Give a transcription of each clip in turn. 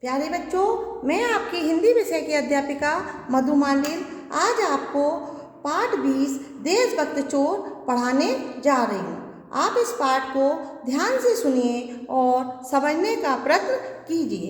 प्यारे बच्चों, मैं आपकी हिंदी विषय की अध्यापिका मधु मांडिल आज आपको पाठ 20 देशभक्त चोर पढ़ाने जा रही हूँ। आप इस पाठ को ध्यान से सुनिए और समझने का प्रयत्न कीजिए।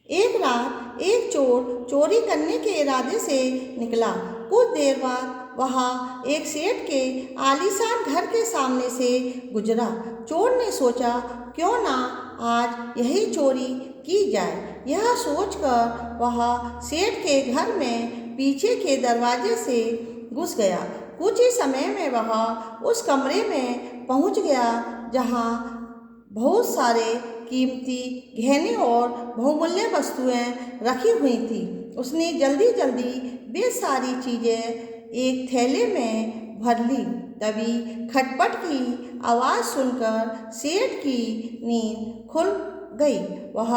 एक रात एक चोर चोरी करने के इरादे से निकला। कुछ देर बाद वहाँ एक सेठ के आलीशान घर के सामने से गुजरा। चोर ने सोचा, क्यों ना आज यही चोरी की जाए। यह सोचकर वह सेठ के घर में पीछे के दरवाजे से घुस गया। कुछ ही समय में वह उस कमरे में पहुंच गया जहां बहुत सारे कीमती गहने और बहुमूल्य वस्तुएं रखी हुई थी। उसने जल्दी जल्दी वे सारी चीज़ें एक थैले में भर ली। तभी खटपट की आवाज़ सुनकर सेठ की नींद खुल गई। वह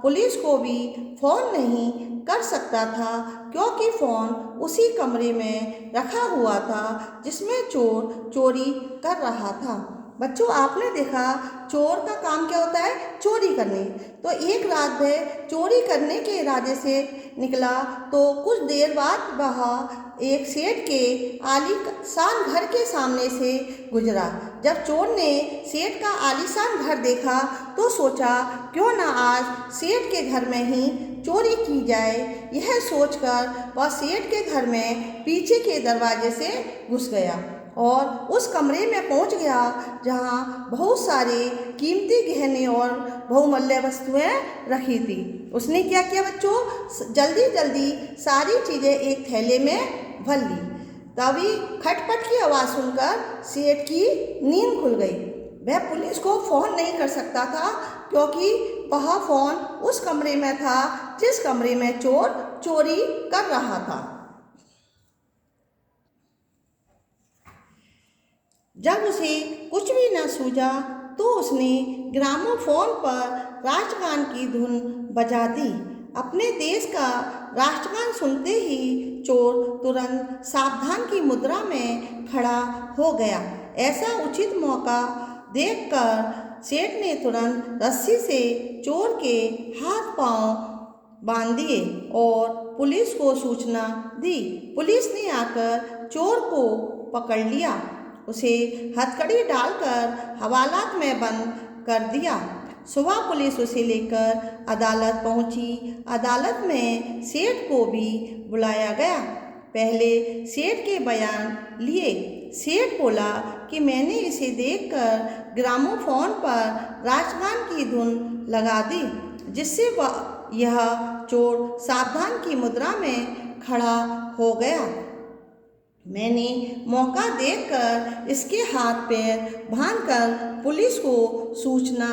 पुलिस को भी फ़ोन नहीं कर सकता था क्योंकि फ़ोन उसी कमरे में रखा हुआ था जिसमें चोर चोरी कर रहा था। बच्चों, आपने देखा चोर का काम क्या होता है? चोरी करने। तो एक रात वह चोरी करने के इरादे से निकला तो कुछ देर बाद वह एक सेठ के आलीशान घर के सामने से गुजरा। जब चोर ने सेठ का आलीशान घर देखा तो सोचा, क्यों ना आज सेठ के घर में ही चोरी की जाए। यह सोचकर वह सेठ के घर में पीछे के दरवाजे से घुस गया और उस कमरे में पहुंच गया जहां बहुत सारे कीमती गहने और बहुमूल्य वस्तुएं रखी थी। उसने क्या किया बच्चों? जल्दी जल्दी सारी चीज़ें एक थैले में भर ली। तभी खटपट की आवाज़ सुनकर सेठ की नींद खुल गई। वह पुलिस को फ़ोन नहीं कर सकता था क्योंकि वह फ़ोन उस कमरे में था जिस कमरे में चोर चोरी कर रहा था। जब उसे कुछ भी न सूझा तो उसने ग्रामोफोन पर राष्ट्रगान की धुन बजा दी। अपने देश का राष्ट्रगान सुनते ही चोर तुरंत सावधान की मुद्रा में खड़ा हो गया। ऐसा उचित मौका देखकर सेठ ने तुरंत रस्सी से चोर के हाथ पांव बांध दिए और पुलिस को सूचना दी। पुलिस ने आकर चोर को पकड़ लिया। उसे हथकड़ी डालकर हवालात में बंद कर दिया। सुबह पुलिस उसे लेकर अदालत पहुंची। अदालत में सेठ को भी बुलाया गया। पहले सेठ के बयान लिए। सेठ बोला कि मैंने इसे देखकर ग्रामोफोन पर राष्ट्रगान की धुन लगा दी जिससे यह चोर सावधान की मुद्रा में खड़ा हो गया। मैंने मौका देखकर इसके हाथ पैर बांधकर पुलिस को सूचना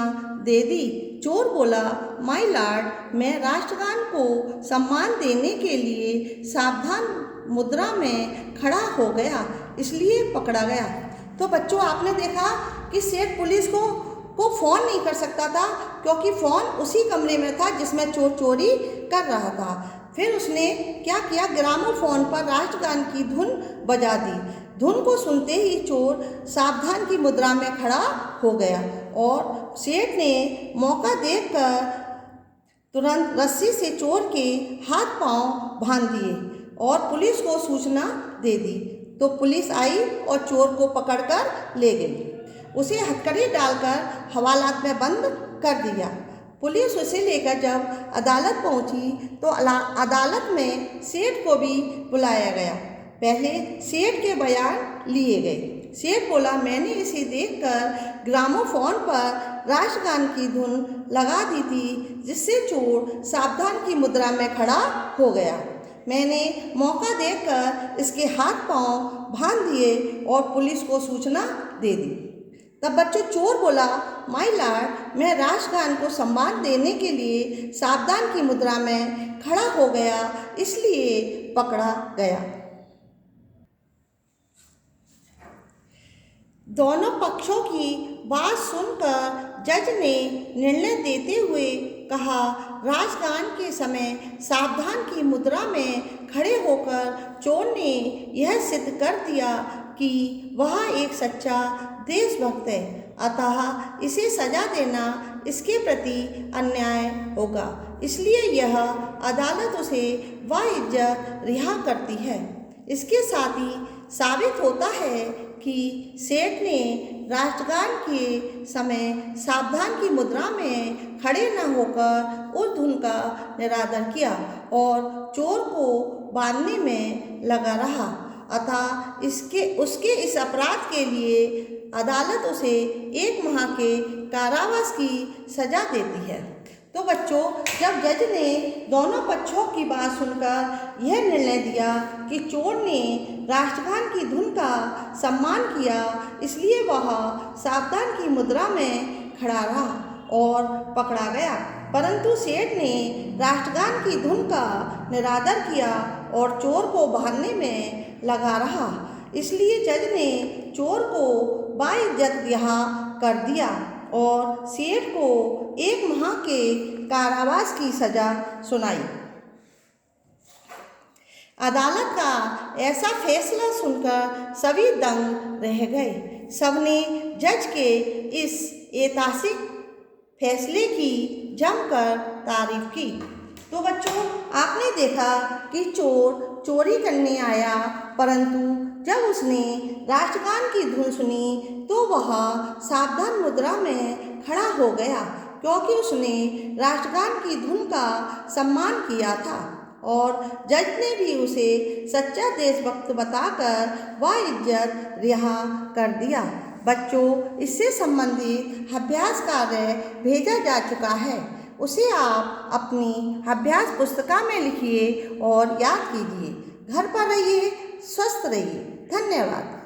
दे दी। चोर बोला, माय लॉर्ड, मैं राष्ट्रगान को सम्मान देने के लिए सावधान मुद्रा में खड़ा हो गया, इसलिए पकड़ा गया। तो बच्चों, आपने देखा कि सेठ पुलिस को फ़ोन नहीं कर सकता था क्योंकि फ़ोन उसी कमरे में था जिसमें चोर चोरी कर रहा था। फिर उसने क्या किया? ग्रामोफोन पर राष्ट्रगान की धुन बजा दी। धुन को सुनते ही चोर सावधान की मुद्रा में खड़ा हो गया और सेठ ने मौका देखकर तुरंत रस्सी से चोर के हाथ पांव बांध दिए और पुलिस को सूचना दे दी। तो पुलिस आई और चोर को पकड़कर ले गई। उसे हथकड़ी डालकर हवालात में बंद कर दिया। पुलिस उसे लेकर जब अदालत पहुंची तो अदालत में सेठ को भी बुलाया गया। पहले सेठ के बयान लिए गए। सेठ बोला, मैंने इसे देखकर ग्रामोफोन पर राष्ट्रगान की धुन लगा दी थी जिससे चोर सावधान की मुद्रा में खड़ा हो गया। मैंने मौका देखकर इसके हाथ पांव बांध दिए और पुलिस को सूचना दे दी। तब बच्चों चोर बोला, माय लॉर्ड, मैं राष्ट्रगान को सम्मान देने के लिए सावधान की मुद्रा में खड़ा हो गया, इसलिए पकड़ा गया। दोनों पक्षों की बात सुनकर जज ने निर्णय देते हुए कहा, राष्ट्रगान के समय सावधान की मुद्रा में खड़े होकर चोर ने यह सिद्ध कर दिया कि वह एक सच्चा देशभक्त है। अतः इसे सजा देना इसके प्रति अन्याय होगा। इसलिए यह अदालत उसे बाइज्जत रिहा करती है। इसके साथ ही साबित होता है कि सेठ ने राष्ट्रगान के समय सावधान की मुद्रा में खड़े न होकर उस धुन का निरादर किया और चोर को बांधने में लगा रहा। अतः उसके इस अपराध के लिए अदालत उसे 1 माह के कारावास की सजा देती है। तो बच्चों, जब जज ने दोनों पक्षों की बात सुनकर यह निर्णय दिया कि चोर ने राष्ट्रगान की धुन का सम्मान किया, इसलिए वह सावधान की मुद्रा में खड़ा रहा और पकड़ा गया, परंतु सेठ ने राष्ट्रगान की धुन का निरादर किया और चोर को बांधने में लगा रहा। इसलिए जज ने चोर को बाइज्जत रिहा कर दिया और सेठ को 1 माह के कारावास की सजा सुनाई। अदालत का ऐसा फैसला सुनकर सभी दंग रह गए। सबने जज के इस ऐतिहासिक फैसले की जमकर तारीफ की। तो बच्चों, आपने देखा कि चोर चोरी करने आया, परंतु जब उसने राष्ट्रगान की धुन सुनी तो वह सावधान मुद्रा में खड़ा हो गया, क्योंकि उसने राष्ट्रगान की धुन का सम्मान किया था और जज ने भी उसे सच्चा देशभक्त बताकर बाइज्जत रिहा कर दिया। बच्चों, इससे संबंधित अभ्यास कार्य भेजा जा चुका है, उसे आप अपनी अभ्यास पुस्तिका में लिखिए और याद कीजिए। घर पर रहिए, स्वस्थ रहिए। धन्यवाद।